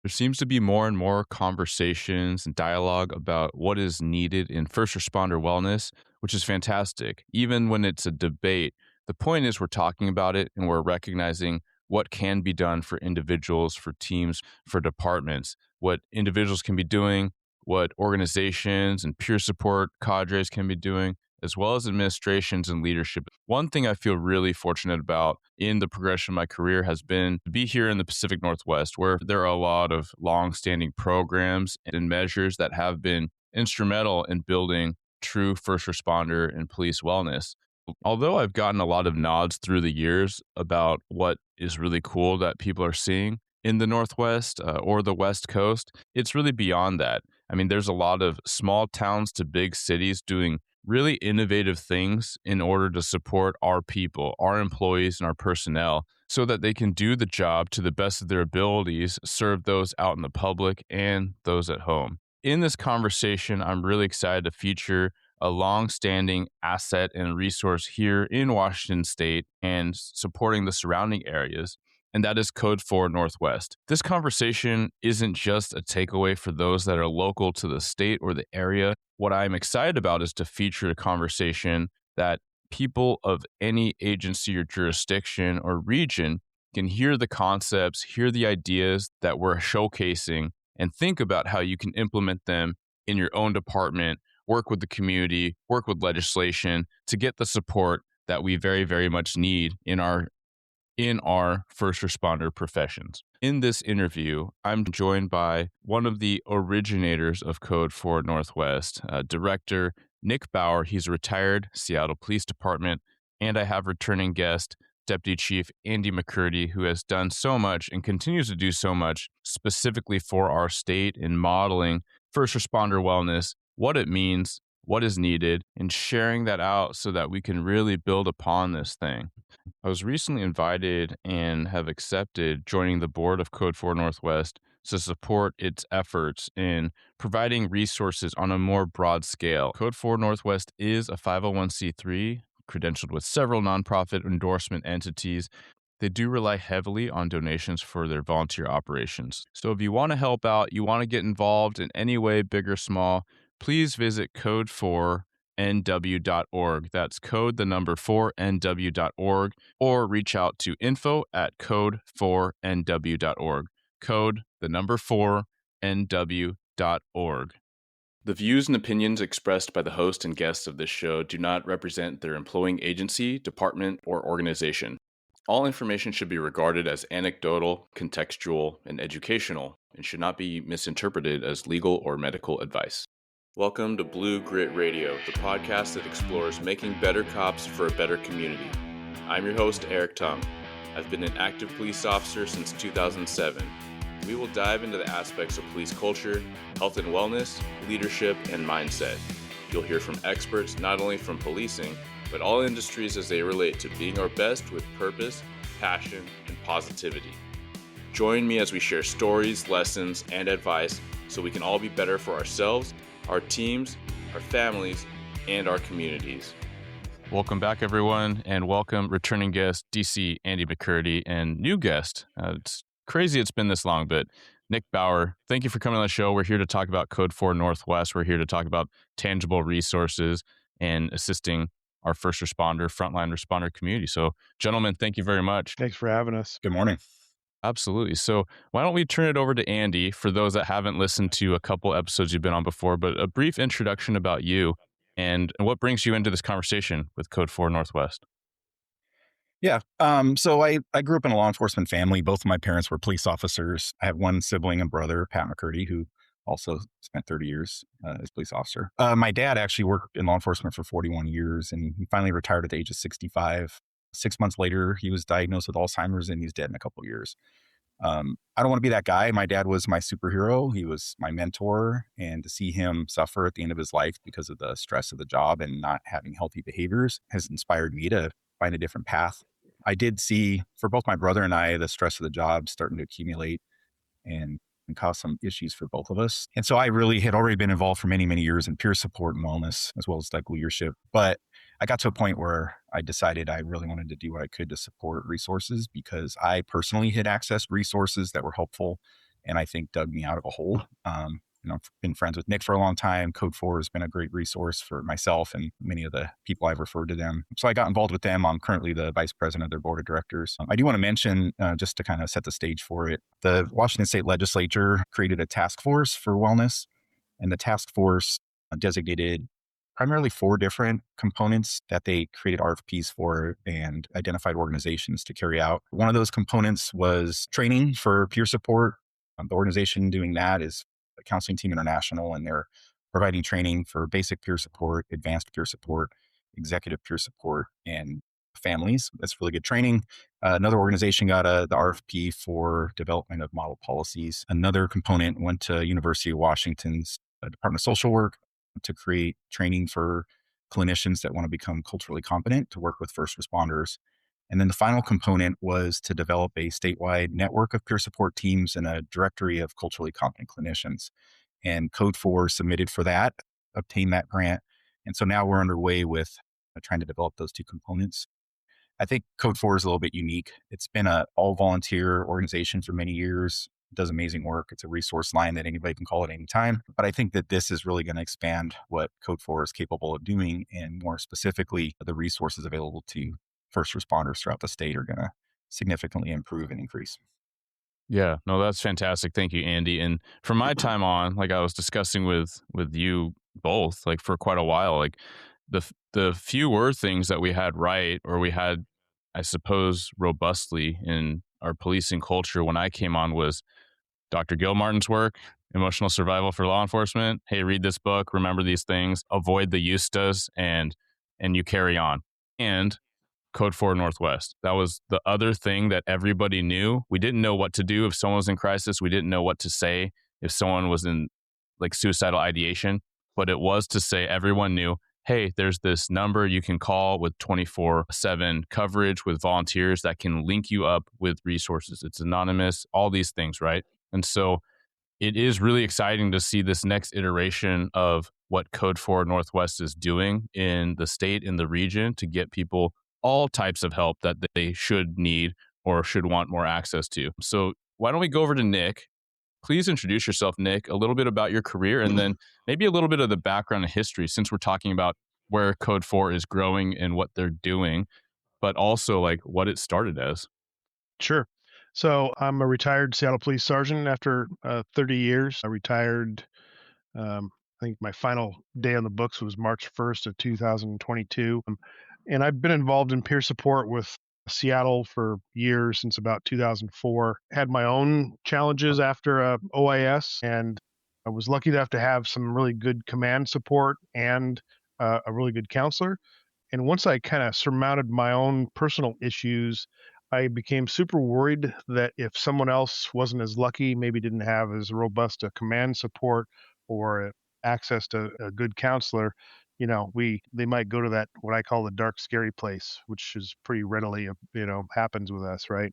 There seems to be more and more conversations and dialogue about what is needed in first responder wellness, which is fantastic. Even when it's a debate, the point is we're talking about it and we're recognizing what can be done for individuals, for teams, for departments, what individuals can be doing, what organizations and peer support cadres can be doing, as well as administrations and leadership. One thing I feel really fortunate about in the progression of my career has been to be here in the Pacific Northwest, where there are a lot of long-standing programs and measures that have been instrumental in building true first responder and police wellness. Although I've gotten a lot of nods through the years about what is really cool that people are seeing in the Northwest or the West Coast, it's really beyond that. I mean, there's a lot of small towns to big cities doing really innovative things in order to support our people, our employees, and our personnel so that they can do the job to the best of their abilities, serve those out in the public and those at home. In this conversation, I'm really excited to feature a long-standing asset and resource here in Washington State and supporting the surrounding areas, and that is Code 4 Northwest. This conversation isn't just a takeaway for those that are local to the state or the area. What I'm excited about is to feature a conversation that people of any agency or jurisdiction or region can hear the concepts, hear the ideas that we're showcasing, and think about how you can implement them in your own department, work with the community, work with legislation to get the support that we very, very much need in our first responder professions. In this interview, I'm joined by one of the originators of Code 4 Northwest, Director Nick Bauer. He's a retired Seattle Police Department, and I have returning guest Deputy Chief Andy McCurdy, who has done so much and continues to do so much specifically for our state in modeling first responder wellness, what it means, what is needed, and sharing that out so that we can really build upon this thing. I was recently invited and have accepted joining the board of Code 4 Northwest to support its efforts in providing resources on a more broad scale. Code 4 Northwest is a 501c3 credentialed with several nonprofit endorsement entities. They do rely heavily on donations for their volunteer operations. So if you want to help out, you want to get involved in any way, big or small, please visit code4nw.org. That's code the number 4nw.org, or reach out to info@code4nw.org. Code the number 4nw.org. The views and opinions expressed by the host and guests of this show do not represent their employing agency, department, or organization. All information should be regarded as anecdotal, contextual, and educational, and should not be misinterpreted as legal or medical advice. Welcome to Blue Grit Radio, the podcast that explores making better cops for a better community. I'm your host, Eric Tung. I've been an active police officer since 2007. We will dive into the aspects of police culture, health and wellness, leadership, and mindset. You'll hear from experts not only from policing, but all industries as they relate to being our best with purpose, passion, and positivity. Join me as we share stories, lessons, and advice so we can all be better for ourselves, our teams, our families, and our communities. Welcome back, everyone, and welcome returning guest, DC Andy McCurdy, and new guest. It's crazy it's been this long, but Nick Bauer, thank you for coming on the show. We're here to talk about Code 4 Northwest. We're here to talk about tangible resources and assisting our first responder, frontline responder community. So, gentlemen, thank you very much. Thanks for having us. Good morning. Absolutely. So why don't we turn it over to Andy for those that haven't listened to a couple episodes you've been on before, but a brief introduction about you and what brings you into this conversation with Code 4 Northwest. Yeah. So I grew up in a law enforcement family. Both of my parents were police officers. I have one sibling and brother, Pat McCurdy, who also spent 30 years as a police officer. My dad actually worked in law enforcement for 41 years, and he finally retired at the age of 65. 6 months later, he was diagnosed with Alzheimer's, and he's dead in a couple of years. I don't want to be that guy. My dad was my superhero. He was my mentor, and to see him suffer at the end of his life because of the stress of the job and not having healthy behaviors has inspired me to find a different path. I did see, for both my brother and I, the stress of the job starting to accumulate and cause some issues for both of us. And so I really had already been involved for many, many years in peer support and wellness, as well as like leadership. But I got to a point where I decided I really wanted to do what I could to support resources, because I personally had accessed resources that were helpful and I think dug me out of a hole. I've been friends with Nick for a long time. Code 4 has been a great resource for myself and many of the people I've referred to them. So I got involved with them. I'm currently the vice president of their board of directors. I do want to mention, just to kind of set the stage for it, the Washington State Legislature created a task force for wellness, and the task force designated primarily 4 different components that they created RFPs for and identified organizations to carry out. One of those components was training for peer support. The organization doing that is Counseling Team International, and they're providing training for basic peer support, advanced peer support, executive peer support, and families. That's really good training. Another organization got the RFP for development of model policies. Another component went to University of Washington's Department of Social Work to create training for clinicians that want to become culturally competent to work with first responders. And then the final component was to develop a statewide network of peer support teams and a directory of culturally competent clinicians. And Code 4 submitted for that, obtained that grant. And so now we're underway with trying to develop those 2 components. I think Code 4 is a little bit unique. It's been an all volunteer organization for many years. It does amazing work. It's a resource line that anybody can call at any time. But I think that this is really going to expand what Code 4 is capable of doing. And more specifically, the resources available to first responders throughout the state are going to significantly improve and increase. Yeah, no, that's fantastic. Thank you, Andy. And from my time on, like I was discussing with you both, like for quite a while, like the fewer things that we had right, or we had, I suppose, robustly in our policing culture when I came on, was Dr. Gil Martin's work, Emotional Survival for Law Enforcement. Hey, read this book, remember these things, avoid the justas, and you carry on. And Code 4 Northwest. That was the other thing that everybody knew. We didn't know what to do if someone was in crisis. We didn't know what to say if someone was in like suicidal ideation. But it was to say, everyone knew, hey, there's this number you can call with 24/7 coverage with volunteers that can link you up with resources. It's anonymous, all these things, right? And so it is really exciting to see this next iteration of what Code 4 Northwest is doing in the state, in the region, to get people all types of help that they should need or should want more access to. So why don't we go over to Nick? Please introduce yourself, Nick, a little bit about your career, and then maybe a little bit of the background and history, since we're talking about where Code 4 is growing and what they're doing, but also like what it started as. Sure. So I'm a retired Seattle Police Sergeant after 30 years. I retired, I think my final day on the books was March 1st of 2022. And I've been involved in peer support with Seattle for years, since about 2004. Had my own challenges after OIS, and I was lucky enough to have some really good command support and a really good counselor. And once I kind of surmounted my own personal issues, I became super worried that if someone else wasn't as lucky, maybe didn't have as robust a command support or access to a good counselor, they might go to that what I call the dark, scary place, which is pretty readily, happens with us, right?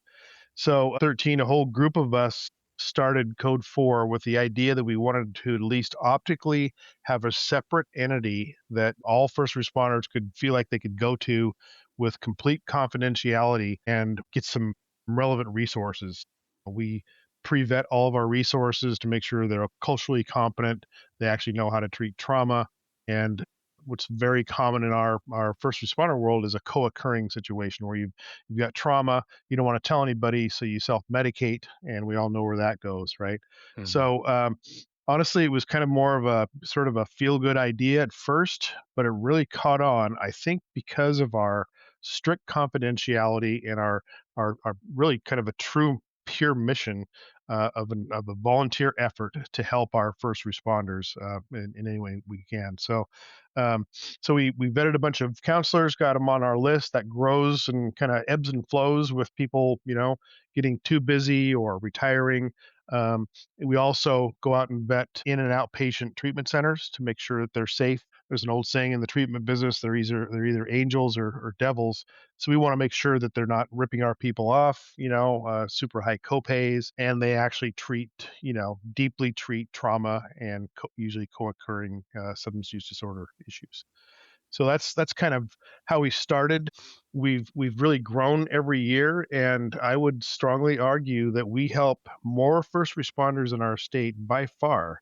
So 13, a whole group of us started Code 4 with the idea that we wanted to at least optically have a separate entity that all first responders could feel like they could go to with complete confidentiality and get some relevant resources. We pre-vet all of our resources to make sure they're culturally competent, they actually know how to treat trauma, and what's very common in our first responder world is a co-occurring situation where you've got trauma, you don't want to tell anybody, so you self-medicate, and we all know where that goes, right? Mhm. So honestly, it was kind of more of a sort of a feel-good idea at first, but it really caught on, I think, because of our strict confidentiality and our really kind of a true pure mission of a volunteer effort to help our first responders in any way we can. So we vetted a bunch of counselors, got them on our list. That grows and kind of ebbs and flows with people, getting too busy or retiring. We also go out and vet in and outpatient treatment centers to make sure that they're safe. There's an old saying in the treatment business: they're either angels or devils. So we want to make sure that they're not ripping our people off, super high copays, and they actually deeply treat trauma and usually co-occurring substance use disorder issues. So that's kind of how we started. We've really grown every year, and I would strongly argue that we help more first responders in our state by far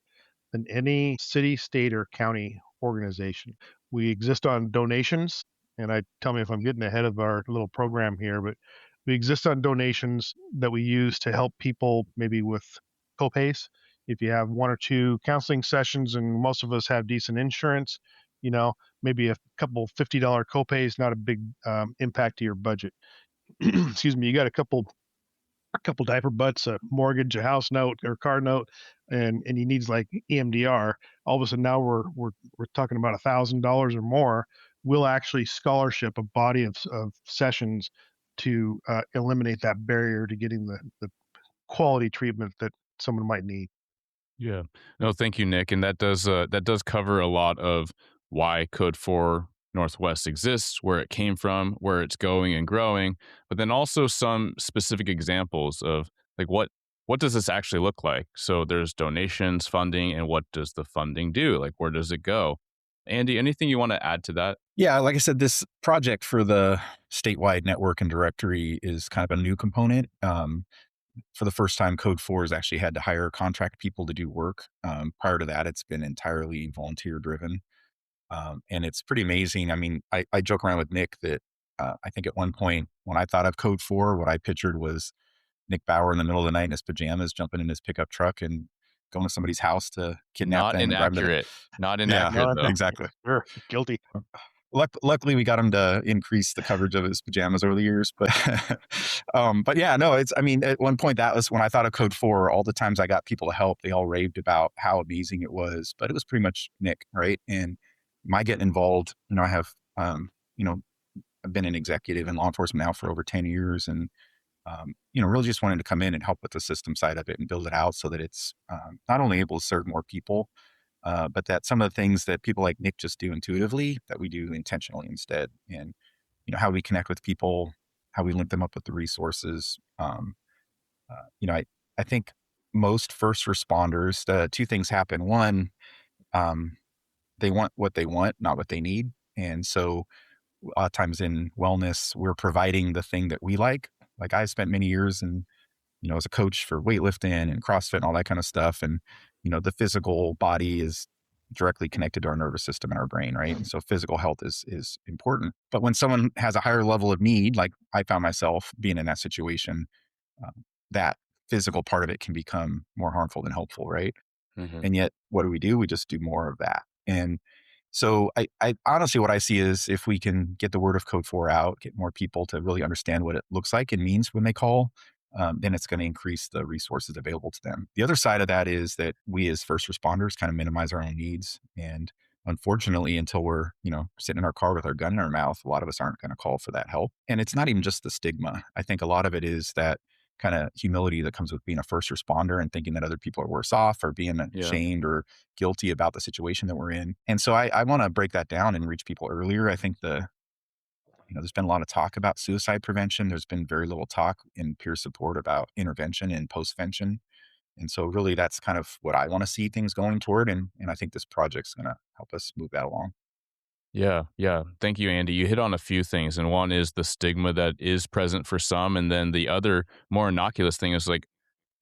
than any city, state, or county organization. We exist on donations, and I tell me if I'm getting ahead of our little program here, but we exist on donations that we use to help people maybe with copays. If you have one or two counseling sessions, and most of us have decent insurance, you know, maybe a couple $50 copays, not a big impact to your budget. Excuse me, you got a couple diaper butts, a mortgage, a house note or car note, and he needs like EMDR. All of a sudden now we're talking about $1,000 or more. We'll actually scholarship a body of sessions to eliminate that barrier to getting the quality treatment that someone might need. Yeah. No, thank you, Nick. And that does cover a lot of why Code 4 Northwest exists, where it came from, where it's going and growing, but then also some specific examples of like what does this actually look like? So there's donations, funding, and what does the funding do? Like where does it go? Andy, anything you want to add to that? Yeah, like I said, this project for the statewide network and directory is kind of a new component. For the first time, Code 4 has actually had to hire contract people to do work. Prior to that, it's been entirely volunteer driven. And it's pretty amazing. I mean, I joke around with Nick that I think at one point when I thought of Code 4, what I pictured was Nick Bauer in the middle of the night in his pajamas, jumping in his pickup truck and going to somebody's house to kidnap Not them and drive them to inaccurate. Not yeah, inaccurate No, though. exactly. sure, guilty. Luckily, we got him to increase the coverage of his pajamas over the years. But yeah, no, it's. I mean, at one point that was when I thought of Code 4. All the times I got people to help, they all raved about how amazing it was. But it was pretty much Nick, right? And my getting involved. I have, you know, I've been an executive in law enforcement now for over 10 years, and really just wanted to come in and help with the system side of it and build it out so that it's not only able to serve more people, but that some of the things that people like Nick just do intuitively, that we do intentionally instead. And, how we connect with people, how we link them up with the resources. I think most first responders, two things happen. One, they want what they want, not what they need. And so a lot of times in wellness, we're providing the thing that we like. Like I spent many years in as a coach for weightlifting and CrossFit and all that kind of stuff. And, the physical body is directly connected to our nervous system and our brain, right? And so physical health is important. But when someone has a higher level of need, like I found myself being in that situation, that physical part of it can become more harmful than helpful, right? Mhm. And yet, what do? We just do more of that. And so I honestly, what I see is if we can get the word of Code 4 out, get more people to really understand what it looks like and means when they call, then it's going to increase the resources available to them. The other side of that is that we as first responders kind of minimize our own needs. And unfortunately, until we're, sitting in our car with our gun in our mouth, a lot of us aren't going to call for that help. And it's not even just the stigma. I think a lot of it is that kind of humility that comes with being a first responder and thinking that other people are worse off or being Yeah. ashamed or guilty about the situation that we're in. And so I want to break that down and reach people earlier. I think there's been a lot of talk about suicide prevention. There's been very little talk in peer support about intervention and postvention. And so really that's kind of what I want to see things going toward. And I think this project's going to help us move that along. Yeah, yeah. Thank you, Andy. You hit on a few things, and one is the stigma that is present for some, and then the other more innocuous thing is like,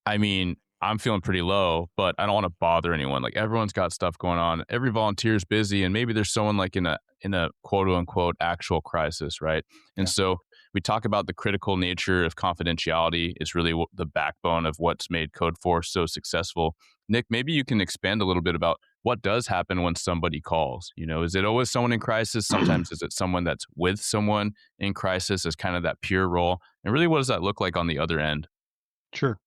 I mean, I'm feeling pretty low, but I don't want to bother anyone. Like everyone's got stuff going on. Every volunteer is busy, and maybe there's someone like in a quote unquote actual crisis, right? And Yeah. so we talk about the critical nature of confidentiality is really the backbone of what's made Code 4 so successful. Nick, maybe you can expand a little bit about what does happen when somebody calls. Is it always someone in crisis? Sometimes is it someone that's with someone in crisis as kind of that peer role? And really, what does that look like on the other end? Sure.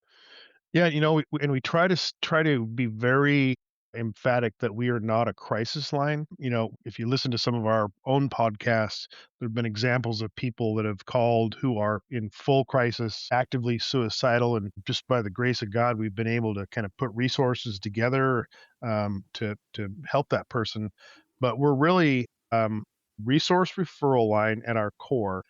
Yeah, and we try to be very emphatic that we are not a crisis line. If you listen to some of our own podcasts, there have been examples of people that have called who are in full crisis, actively suicidal, and just by the grace of God, we've been able to kind of put resources together to help that person. But we're really resource referral line at our core.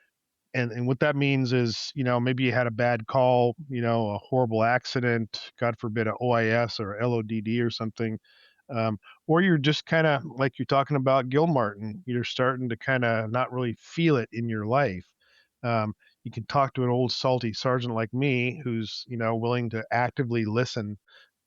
And what that means is, maybe you had a bad call, a horrible accident, God forbid, a OIS or LODD or something. or you're just kind of like you're talking about Gilmartin, you're starting to kind of not really feel it in your life. Um, you can talk to an old salty sergeant like me who's, willing to actively listen,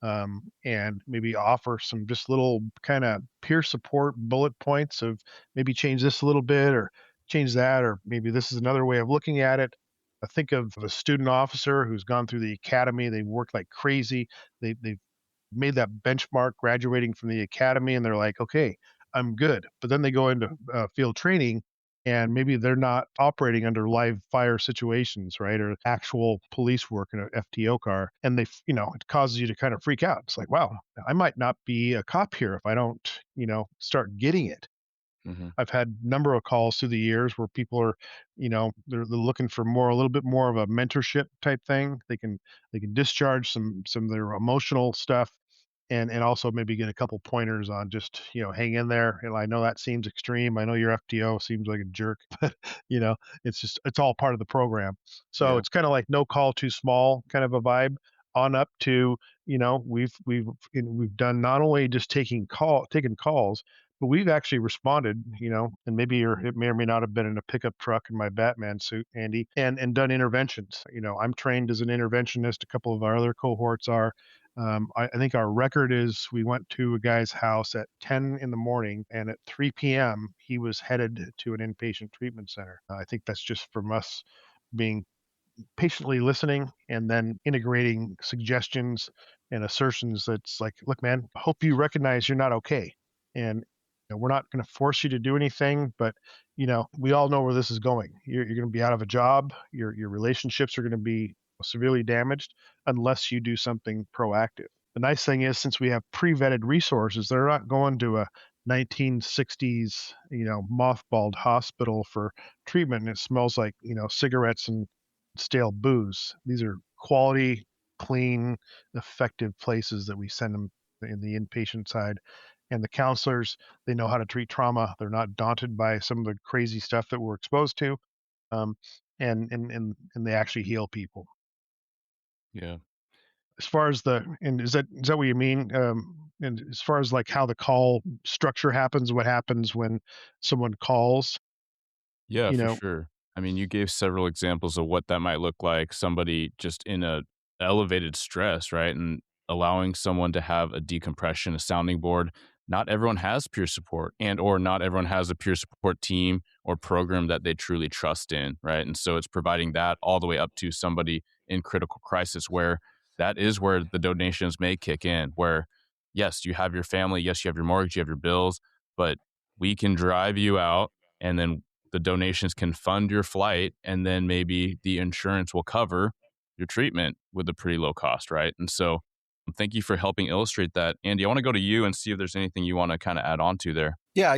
and maybe offer some just little kind of peer support bullet points of maybe change this a little bit or change that, or maybe this is another way of looking at it. I think of a student officer who's gone through the academy. They've worked like crazy. They've made that benchmark graduating from the academy, and they're like, okay, I'm good. But then they go into field training, and maybe they're not operating under live fire situations, right? Or actual police work in an FTO car. And it causes you to kind of freak out. It's like, wow, I might not be a cop here if I don't, start getting it. Hmm. I've had a number of calls through the years where people are, they're looking for a little bit more of a mentorship type thing. They can discharge some of their emotional stuff, and also maybe get a couple pointers on just, hang in there. And I know that seems extreme. I know your FTO seems like a jerk, but it's all part of the program. So Yeah. it's kind of like no call too small kind of a vibe on up to, we've done not only just taking calls, but we've actually responded, and maybe it may or may not have been in a pickup truck in my Batman suit, Andy, and done interventions. I'm trained as an interventionist. A couple of our other cohorts are. I think our record is we went to a guy's house at 10 in the morning, and at 3 p.m. he was headed to an inpatient treatment center. I think that's just from us being patiently listening and then integrating suggestions and assertions that's like, look, man, I hope you recognize you're not okay. And we're not going to force you to do anything, but we all know where this is going. You're going to be out of a job. Your relationships are going to be severely damaged unless you do something proactive. The nice thing is, since we have pre-vetted resources, they're not going to a 1960s, mothballed hospital for treatment. And it smells like, cigarettes and stale booze. These are quality, clean, effective places that we send them in the inpatient side. And the counselors, they know how to treat trauma. They're not daunted by some of the crazy stuff that we're exposed to, um, and they actually heal people. Yeah. As far as and is that what you mean? And as far as like how the call structure happens, what happens when someone calls, Yeah, you for know, sure. I mean, you gave several examples of what that might look like. Somebody just in a elevated stress, right? And allowing someone to have a decompression, a sounding board. Not everyone has peer support, and or not everyone has a peer support team or program that they truly trust in, right? And so it's providing that all the way up to somebody in critical crisis where that is where the donations may kick in, where yes, you have your family, yes, you have your mortgage, you have your bills, but we can drive you out, and then the donations can fund your flight, and then maybe the insurance will cover your treatment with a pretty low cost, right? And so thank you for helping illustrate that. Andy, I want to go to you and see if there's anything you want to kind of add on to there. Yeah,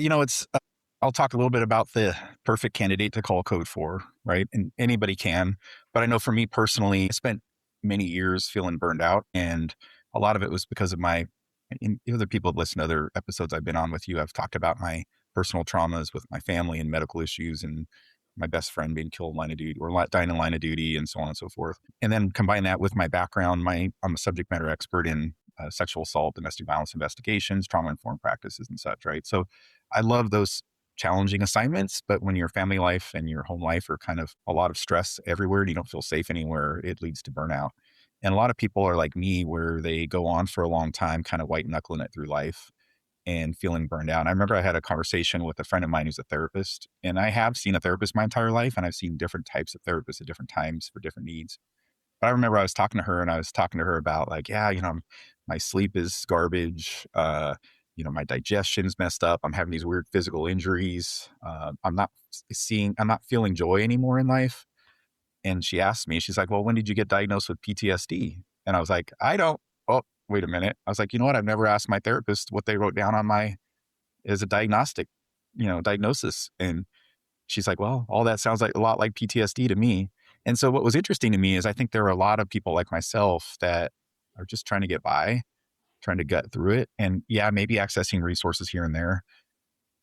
I'll talk a little bit about the perfect candidate to call code for, right? And anybody can. But I know for me personally, I spent many years feeling burned out. And a lot of it was because of and other people have listened to other episodes I've been on with you. I've talked about my personal traumas with my family and medical issues and my best friend being killed in line of duty or dying in line of duty and so on and so forth. And then combine that with my background. I'm a subject matter expert in sexual assault, domestic violence investigations, trauma-informed practices and such, right? So I love those challenging assignments, but when your family life and your home life are kind of a lot of stress everywhere and you don't feel safe anywhere, it leads to burnout. And a lot of people are like me where they go on for a long time, kind of white knuckling it through life and feeling burned out. And I remember I had a conversation with a friend of mine who's a therapist, and I have seen a therapist my entire life, and I've seen different types of therapists at different times for different needs. But I remember I was talking to her and I was talking to her about like, yeah, my sleep is garbage. My digestion's messed up. I'm having these weird physical injuries. I'm not feeling joy anymore in life. And she asked me, she's like, well, when did you get diagnosed with PTSD? And I was like, I don't, oh, wait a minute. I was like, you know what? I've never asked my therapist what they wrote down on as a diagnosis. And she's like, well, all that sounds like a lot like PTSD to me. And so what was interesting to me is I think there are a lot of people like myself that are just trying to get by, trying to gut through it. And yeah, maybe accessing resources here and there.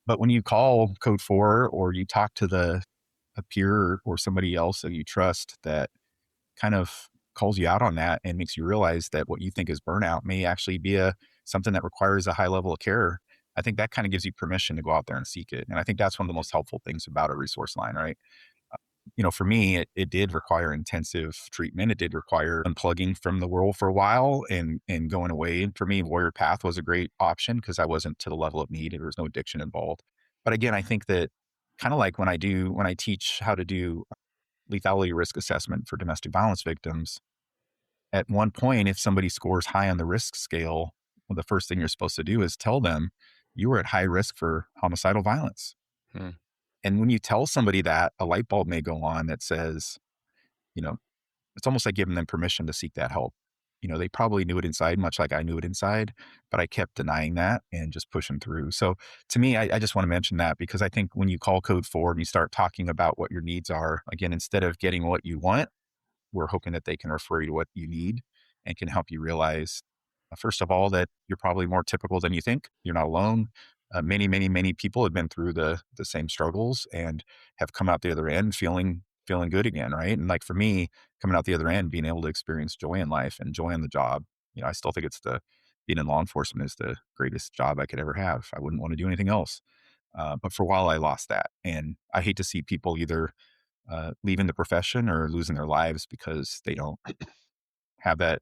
But when you call Code 4 or you talk to a peer or somebody else that you trust that kind of calls you out on that and makes you realize that what you think is burnout may actually be a something that requires a high level of care, I think that kind of gives you permission to go out there and seek it. And I think that's one of the most helpful things about a resource line, right? For me, it did require intensive treatment. It did require unplugging from the world for a while and going away. And for me, Warrior Path was a great option because I wasn't to the level of need. There was no addiction involved. But again, I think that kind of like when I teach how to do lethality risk assessment for domestic violence victims, at one point, if somebody scores high on the risk scale, well, the first thing you're supposed to do is tell them you are at high risk for homicidal violence. Hmm. And when you tell somebody that, a light bulb may go on that says, you know, it's almost like giving them permission to seek that help. They probably knew it inside, much like I knew it inside, but I kept denying that and just pushing through. So to me, I just want to mention that because I think when you call code 4 and you start talking about what your needs are, again, instead of getting what you want, we're hoping that they can refer you to what you need and can help you realize, first of all, that you're probably more typical than you think. You're not alone. Many, many, many people have been through the same struggles and have come out the other end feeling good again, right? And like for me, coming out the other end, being able to experience joy in life and joy in the job, I still think being in law enforcement is the greatest job I could ever have. I wouldn't want to do anything else. But for a while, I lost that, and I hate to see people either leaving the profession or losing their lives because they don't have that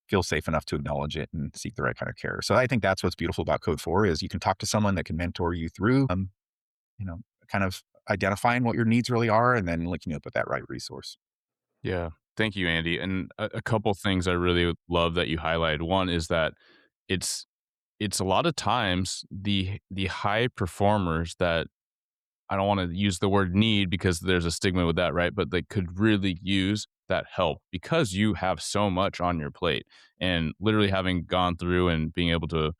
feel safe enough to acknowledge it and seek the right kind of care. So I think that's what's beautiful about Code 4 is you can talk to someone that can mentor you through, kind of identifying what your needs really are and then linking up with that right resource. Yeah. Thank you, Andy. And a couple things I really love that you highlighted. One is that it's it's a lot of times the high performers that I don't want to use the word need because there's a stigma with that, right? But they could really use that help because you have so much on your plate. And literally having gone through and being able to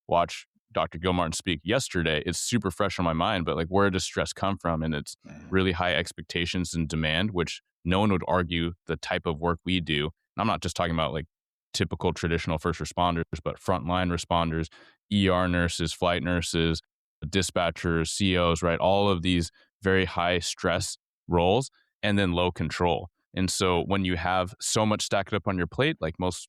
watch Dr. Gilmartin speak yesterday, it's super fresh on my mind, but like where does stress come from? And it's really high expectations and demand, which no one would argue the type of work we do. And I'm not just talking about like typical traditional first responders, but frontline responders, ER nurses, flight nurses, dispatchers, COs, right? All of these very high stress roles and then low control. And so when you have so much stacked up on your plate, like most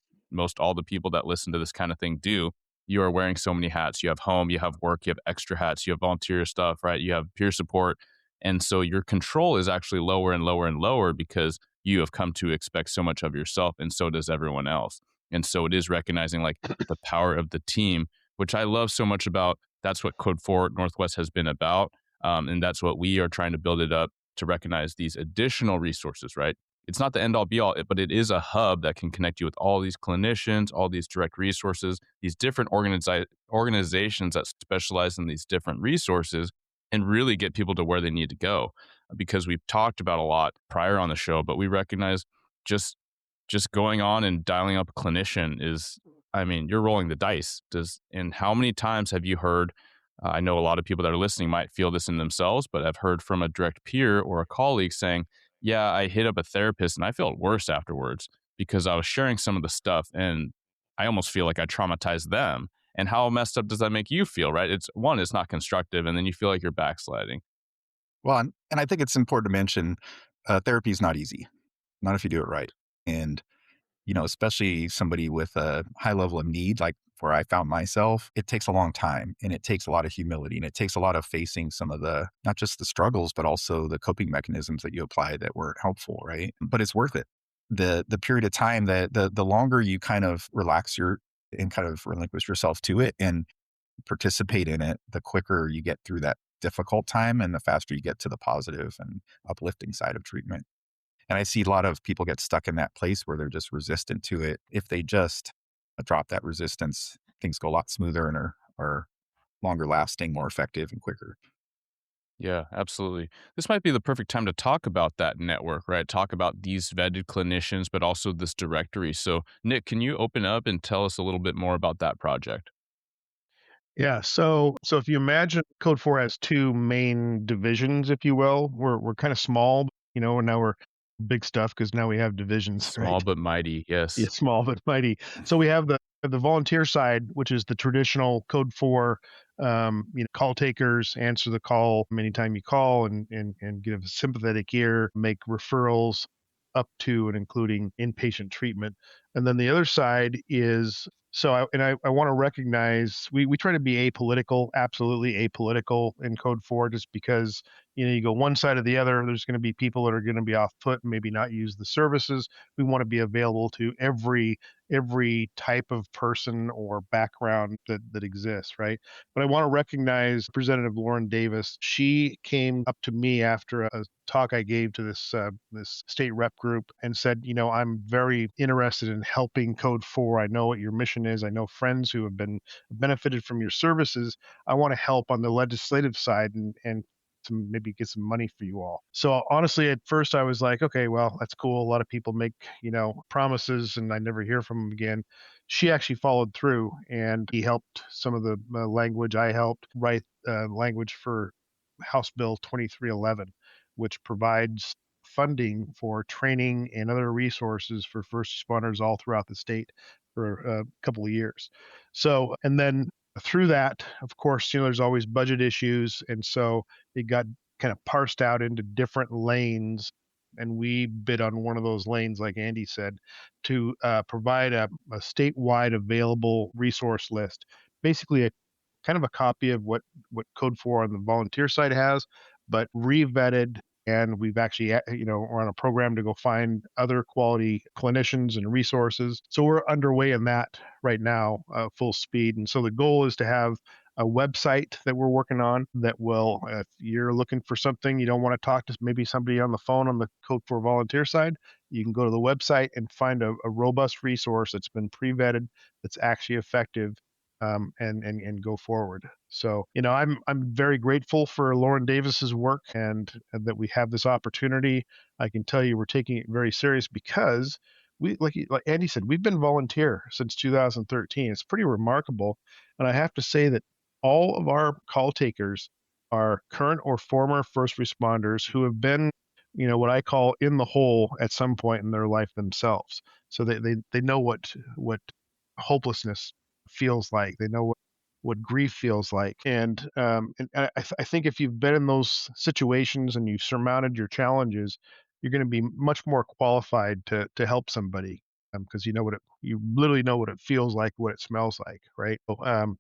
all the people that listen to this kind of thing do, you are wearing so many hats. You have home, you have work, you have extra hats, you have volunteer stuff, right? You have peer support. And so your control is actually lower and lower and lower because you have come to expect so much of yourself and so does everyone else. And so it is recognizing like the power of the team, which I love so much about. That's what Code 4 Northwest has been about. And that's what we are trying to build it up to recognize these additional resources, right? It's not the end all be all, but it is a hub that can connect you with all these clinicians, all these direct resources, these different organizations that specialize in these different resources and really get people to where they need to go. Because we've talked about a lot prior on the show, but we recognize just just going on and dialing up a clinician is, I mean, you're rolling the dice. And how many times have you heard? I know a lot of people that are listening might feel this in themselves, but I've heard from a direct peer or a colleague saying, yeah, I hit up a therapist and I felt worse afterwards because I was sharing some of the stuff and I almost feel like I traumatized them. And how messed up does that make you feel, right? It's not constructive. And then you feel like you're backsliding. Well, and I think it's important to mention therapy is not easy, not if you do it right. And especially somebody with a high level of need, like where I found myself, it takes a long time and it takes a lot of humility and it takes a lot of facing some of the, not just the struggles, but also the coping mechanisms that you apply that weren't helpful, right? But it's worth it. The period of time that the longer you kind of relax and kind of relinquish yourself to it and participate in it, the quicker you get through that difficult time and the faster you get to the positive and uplifting side of treatment. And I see a lot of people get stuck in that place where they're just resistant to it. If they just drop that resistance, things go a lot smoother and are longer lasting, more effective, and quicker. Yeah, absolutely. This might be the perfect time to talk about that network, right? Talk about these vetted clinicians, but also this directory. So, Nick, can you open up and tell us a little bit more about that project? Yeah, so if you imagine Code 4 has two main divisions, if you will. We're kind of small, and now we're big stuff because now we have divisions, Small right? but mighty. Yeah, Yes. small but mighty. So we have the volunteer side, which is the traditional Code 4, call takers, answer the call anytime you call, and give a sympathetic ear, make referrals up to and including inpatient treatment. And then the other side is So I want to recognize we try to be apolitical, absolutely apolitical in Code 4, just because you go one side or the other. There's going to be people that are going to be off put and maybe not use the services. We want to be available to every type of person or background that exists, right? But I want to recognize Representative Lauren Davis. She came up to me after a talk I gave to this state rep group and said, I'm very interested in helping Code 4. I know what your mission is. I know friends who have been benefited from your services. I want to help on the legislative side and to maybe get some money for you all. So honestly, at first I was like, okay, well, that's cool. A lot of people make, promises and I never hear from them again. She actually followed through and he helped some of the language. I helped write language for House Bill 2311, which provides funding for training and other resources for first responders all throughout the state for a couple of years. So, and then through that, of course, there's always budget issues. And so it got kind of parsed out into different lanes. And we bid on one of those lanes, like Andy said, to provide a statewide available resource list, basically a kind of a copy of what Code 4 on the volunteer side has, but re-vetted. And we've actually, we're on a program to go find other quality clinicians and resources. So we're underway in that right now, full speed. And so the goal is to have a website that we're working on that will, if you're looking for something, you don't want to talk to maybe somebody on the phone on the Code 4 volunteer side, you can go to the website and find a robust resource that's been pre-vetted, that's actually effective, and go forward. So, I'm very grateful for Lauren Davis's work and that we have this opportunity. I can tell you we're taking it very serious because we, like Andy said, we've been volunteer since 2013. It's pretty remarkable. And I have to say that all of our call takers are current or former first responders who have been, what I call in the hole at some point in their life themselves. So they know what hopelessness feels like. They know what grief feels like. And I think if you've been in those situations and you've surmounted your challenges, you're going to be much more qualified to help somebody, because you literally know what it feels like, what it smells like, right? So, I'm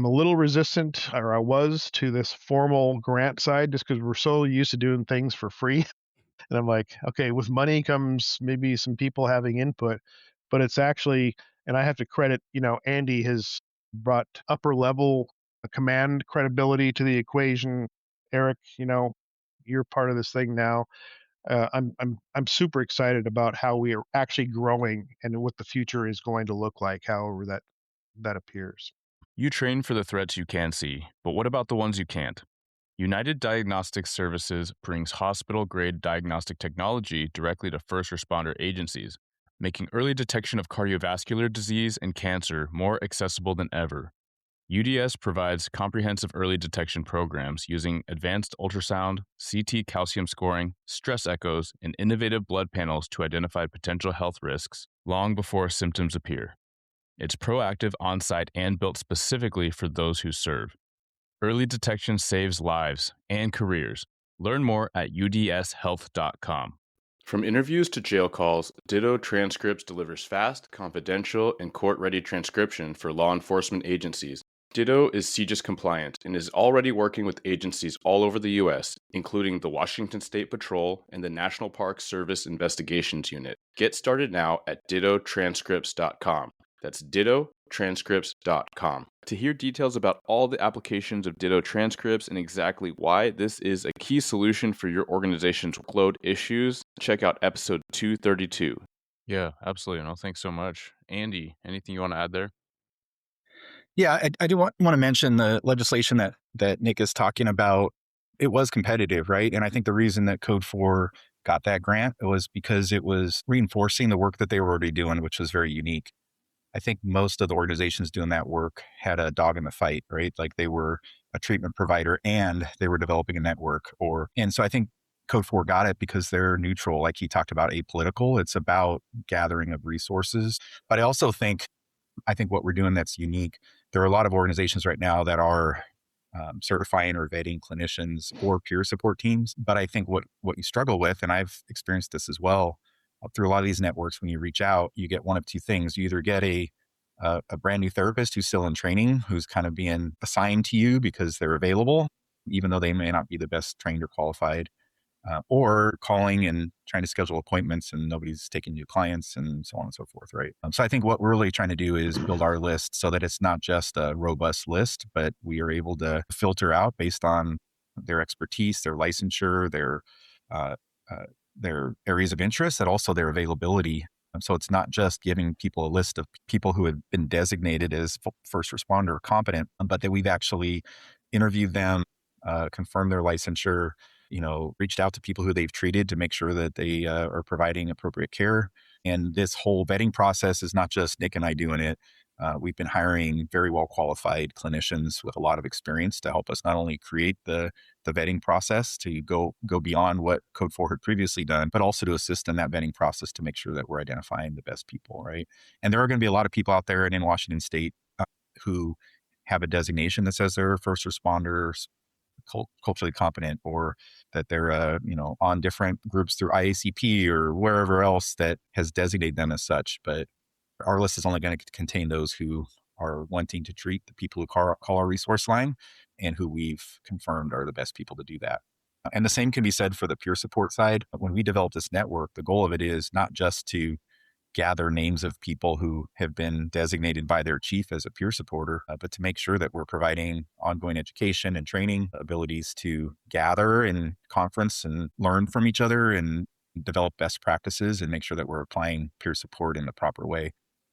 a little resistant, or I was, to this formal grant side, just because we're so used to doing things for free. And I'm like, okay, with money comes maybe some people having input, but it's actually, and I have to credit, Andy has brought upper level command credibility to the equation. Eric, you're part of this thing now. I'm super excited about how we are actually growing and what the future is going to look like, however that appears. You train for the threats you can see, but what about the ones you can't? United Diagnostic Services brings hospital-grade diagnostic technology directly to first responder agencies, making early detection of cardiovascular disease and cancer more accessible than ever. UDS provides comprehensive early detection programs using advanced ultrasound, CT calcium scoring, stress echoes, and innovative blood panels to identify potential health risks long before symptoms appear. It's proactive, on-site, and built specifically for those who serve. Early detection saves lives and careers. Learn more at udshealth.com. From interviews to jail calls, Ditto Transcripts delivers fast, confidential, and court-ready transcription for law enforcement agencies. Ditto is CJIS compliant and is already working with agencies all over the U.S., including the Washington State Patrol and the National Park Service Investigations Unit. Get started now at dittotranscripts.com. That's dittotranscripts.com. To hear details about all the applications of Ditto Transcripts and exactly why this is a key solution for your organization's workload issues, check out episode 232. Yeah, absolutely. No, thanks so much. Andy, anything you want to add there? Yeah, I do want to mention the legislation that Nick is talking about. It was competitive, right? And I think the reason that Code 4 got that grant was because it was reinforcing the work that they were already doing, which was very unique. I think most of the organizations doing that work had a dog in the fight, right? Like they were a treatment provider and they were developing a network, and so I think Code 4 got it because they're neutral, like he talked about, apolitical. It's about gathering of resources. But I also think what we're doing that's unique. There are a lot of organizations right now that are certifying or vetting clinicians or peer support teams. But I think what you struggle with, and I've experienced this as well, through a lot of these networks, when you reach out, you get one of two things. You either get a brand new therapist who's still in training, who's kind of being assigned to you because they're available, even though they may not be the best trained or qualified, or calling and trying to schedule appointments and nobody's taking new clients and so on and so forth, right? So I think what we're really trying to do is build our list so that it's not just a robust list, but we are able to filter out based on their expertise, their licensure, uh, their areas of interest, and also their availability. So it's not just giving people a list of people who have been designated as first responder competent, but that we've actually interviewed them, confirmed their licensure, reached out to people who they've treated to make sure that they are providing appropriate care. And this whole vetting process is not just Nick and I doing it. We've been hiring very well qualified clinicians with a lot of experience to help us not only create the vetting process to go beyond what Code 4 had previously done, but also to assist in that vetting process to make sure that we're identifying the best people, right? And there are going to be a lot of people out there and in Washington State who have a designation that says they're first responders, culturally competent, or that they're on different groups through IACP or wherever else that has designated them as such. But our list is only going to contain those who are wanting to treat the people who call our resource line and who we've confirmed are the best people to do that. And the same can be said for the peer support side. When we develop this network, the goal of it is not just to gather names of people who have been designated by their chief as a peer supporter, but to make sure that we're providing ongoing education and training abilities to gather and conference and learn from each other and develop best practices and make sure that we're applying peer support in the proper way.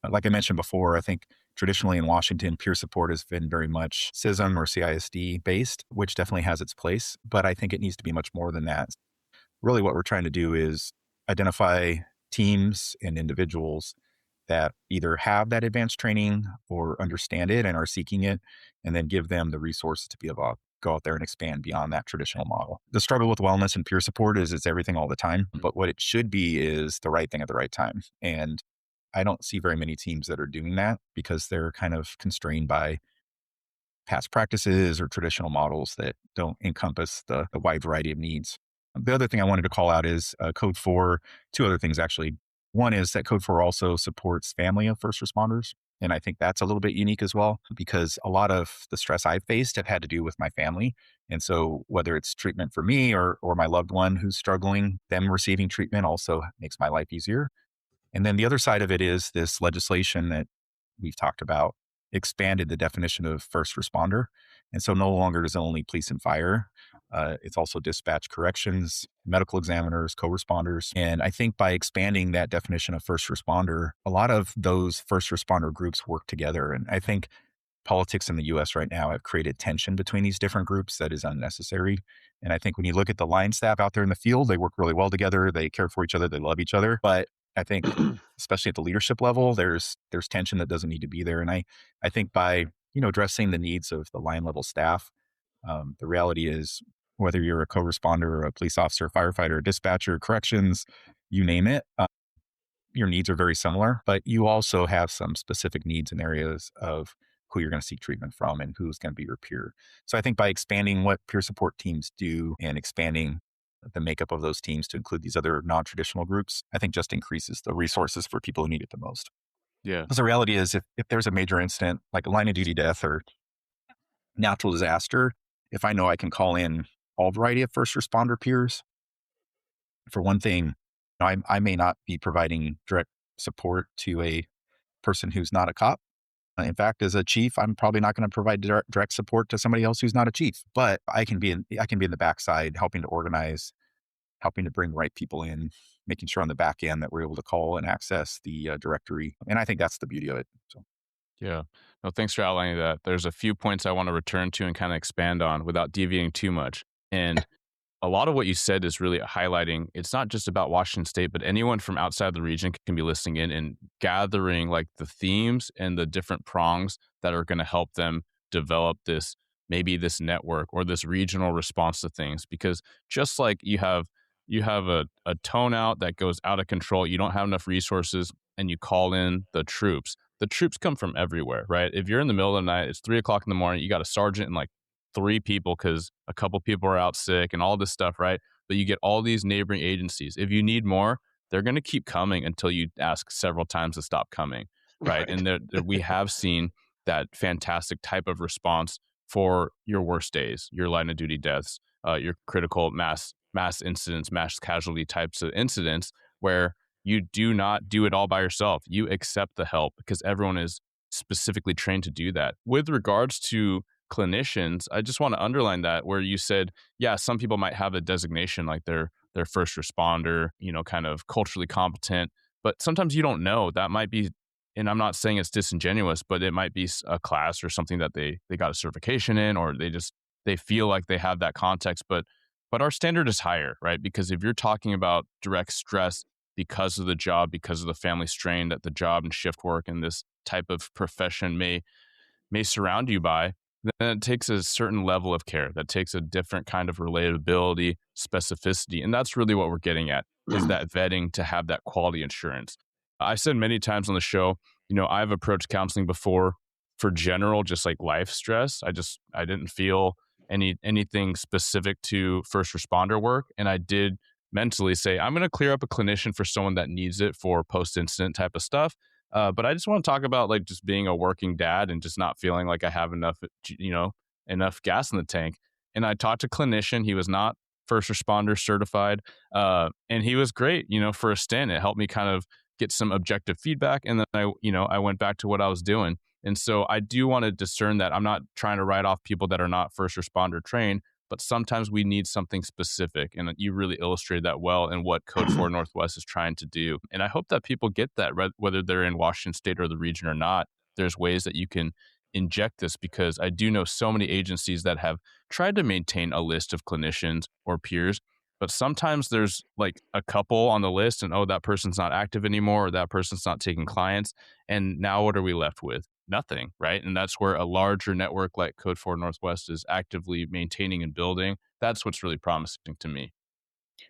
Like I mentioned before, I think traditionally in Washington, peer support has been very much CISM or CISD based, which definitely has its place, but I think it needs to be much more than that. Really what we're trying to do is identify teams and individuals that either have that advanced training or understand it and are seeking it, and then give them the resources to be able to go out there and expand beyond that traditional model. The struggle with wellness and peer support is it's everything all the time, but what it should be is the right thing at the right time. And I don't see very many teams that are doing that because they're kind of constrained by past practices or traditional models that don't encompass the wide variety of needs. The other thing I wanted to call out is Code 4, two other things actually. One is that Code 4 also supports family of first responders. And I think that's a little bit unique as well, because a lot of the stress I've faced have had to do with my family. And so whether it's treatment for me or my loved one who's struggling, them receiving treatment also makes my life easier. And then the other side of it is this legislation that we've talked about expanded the definition of first responder. And so no longer is it only police and fire. It's also dispatch, corrections, medical examiners, co-responders. And I think by expanding that definition of first responder, a lot of those first responder groups work together. And I think politics in the US right now have created tension between these different groups that is unnecessary. And I think when you look at the line staff out there in the field, they work really well together. They care for each other. They love each other. But I think, especially at the leadership level, there's tension that doesn't need to be there. And I think by addressing the needs of the line level staff, the reality is whether you're a co-responder or a police officer, firefighter, dispatcher, corrections, you name it, your needs are very similar, but you also have some specific needs in areas of who you're going to seek treatment from and who's going to be your peer. So I think by expanding what peer support teams do and expanding the makeup of those teams to include these other non-traditional groups, I think just increases the resources for people who need it the most. Yeah. Because the reality is if there's a major incident like a line of duty death or natural disaster, if I know I can call in all variety of first responder peers, for one thing, I may not be providing direct support to a person who's not a cop. In fact, as a chief, I'm probably not going to provide direct support to somebody else who's not a chief, but I can be in the backside, helping to organize, helping to bring the right people in, making sure on the back end that we're able to call and access the directory. And I think that's the beauty of it. So. Yeah. No, thanks for outlining that. There's a few points I want to return to and kind of expand on without deviating too much. And a lot of what you said is really highlighting, it's not just about Washington State, but anyone from outside the region can be listening in and gathering like the themes and the different prongs that are going to help them develop maybe this network or this regional response to things. Because just like you have a tone out that goes out of control, you don't have enough resources, and you call in the troops. The troops come from everywhere, right? If you're in the middle of the night, it's 3:00 in the morning, you got a sergeant and like 3 people because a couple people are out sick and all this stuff, right? But you get all these neighboring agencies. If you need more, they're going to keep coming until you ask several times to stop coming, right? Right. And we have seen that fantastic type of response for your worst days, your line of duty deaths, your critical mass incidents, mass casualty types of incidents, where you do not do it all by yourself. You accept the help because everyone is specifically trained to do that. With regards to clinicians, I just want to underline that where you said, yeah, some people might have a designation like they're first responder, kind of culturally competent, but sometimes you don't know. That might be, and I'm not saying it's disingenuous, but it might be a class or something that they got a certification in, or they feel like they have that context. But our standard is higher, right? Because if you're talking about direct stress because of the job, because of the family strain that the job and shift work and this type of profession may surround you by, then it takes a certain level of care. That takes a different kind of relatability, specificity. And that's really what we're getting at, is that vetting to have that quality assurance. I've said many times on the show, I've approached counseling before for general, just like life stress. I didn't feel anything specific to first responder work. And I did mentally say, I'm going to clear up a clinician for someone that needs it for post-incident type of stuff. But I just want to talk about like just being a working dad and just not feeling like I have enough gas in the tank. And I talked to a clinician. He was not first responder certified. And he was great, for a stint. It helped me kind of get some objective feedback. And then I went back to what I was doing. And so I do want to discern that. I'm not trying to write off people that are not first responder trained, but sometimes we need something specific. And you really illustrated that well in what Code 4 Northwest is trying to do. And I hope that people get that, whether they're in Washington State or the region or not. There's ways that you can inject this, because I do know so many agencies that have tried to maintain a list of clinicians or peers, but sometimes there's like a couple on the list and, oh, that person's not active anymore, or that person's not taking clients. And now what are we left with? Nothing, right? And that's where a larger network like Code 4 Northwest is actively maintaining and building. That's what's really promising to me.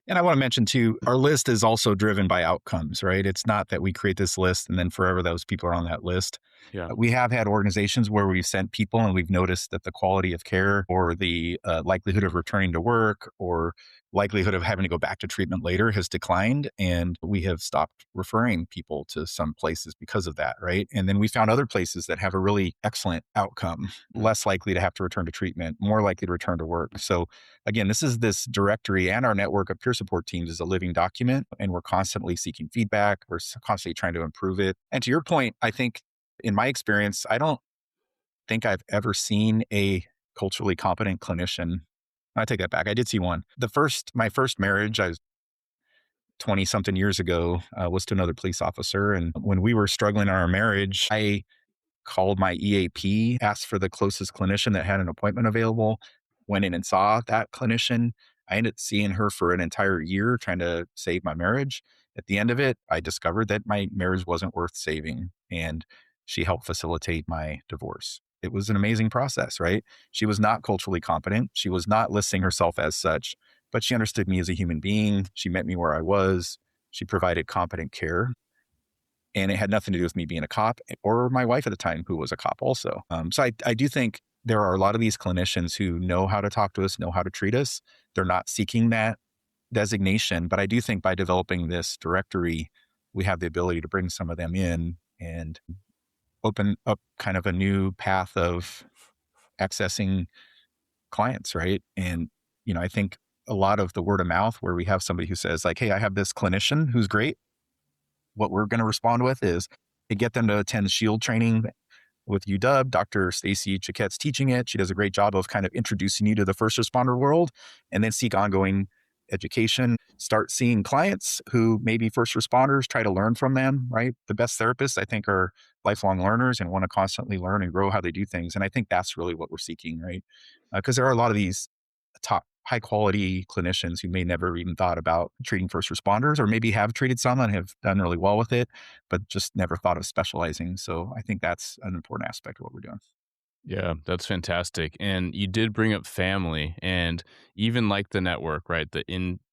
And I want to mention too, our list is also driven by outcomes, right? It's not that we create this list and then forever those people are on that list. Yeah. We have had organizations where we've sent people and we've noticed that the quality of care or the likelihood of returning to work or likelihood of having to go back to treatment later has declined. And we have stopped referring people to some places because of that, right? And then we found other places that have a really excellent outcome, less likely to have to return to treatment, more likely to return to work. So again, this directory and our network of peer support teams is a living document, and we're constantly seeking feedback. We're constantly trying to improve it. And to your point, I think in my experience, I don't think I've ever seen a culturally competent clinician. I take that back. I did see one. My first marriage, I was 20 something years ago, was to another police officer. And when we were struggling in our marriage, I called my EAP, asked for the closest clinician that had an appointment available, went in and saw that clinician. I ended up seeing her for an entire year trying to save my marriage. At the end of it, I discovered that my marriage wasn't worth saving, and she helped facilitate my divorce. It was an amazing process, right? She was not culturally competent. She was not listing herself as such, but she understood me as a human being. She met me where I was. She provided competent care. And it had nothing to do with me being a cop or my wife at the time, who was a cop also. So I do think there are a lot of these clinicians who know how to talk to us, know how to treat us. They're not seeking that designation. But I do think by developing this directory, we have the ability to bring some of them in and open up kind of a new path of accessing clients, right? And, I think a lot of the word of mouth where we have somebody who says like, hey, I have this clinician who's great. What we're going to respond with is to get them to attend SHIELD training with UW. Dr. Stacy Chiquette's teaching it. She does a great job of kind of introducing you to the first responder world, and then seek ongoing education. Start seeing clients who may be first responders, try to learn from them, right? The best therapists, I think, are lifelong learners and want to constantly learn and grow how they do things. And I think that's really what we're seeking, right? Because there are a lot of these top high quality clinicians who may never even thought about treating first responders, or maybe have treated some and have done really well with it, but just never thought of specializing. So I think that's an important aspect of what we're doing. Yeah, that's fantastic. And you did bring up family, and even like the network, right? The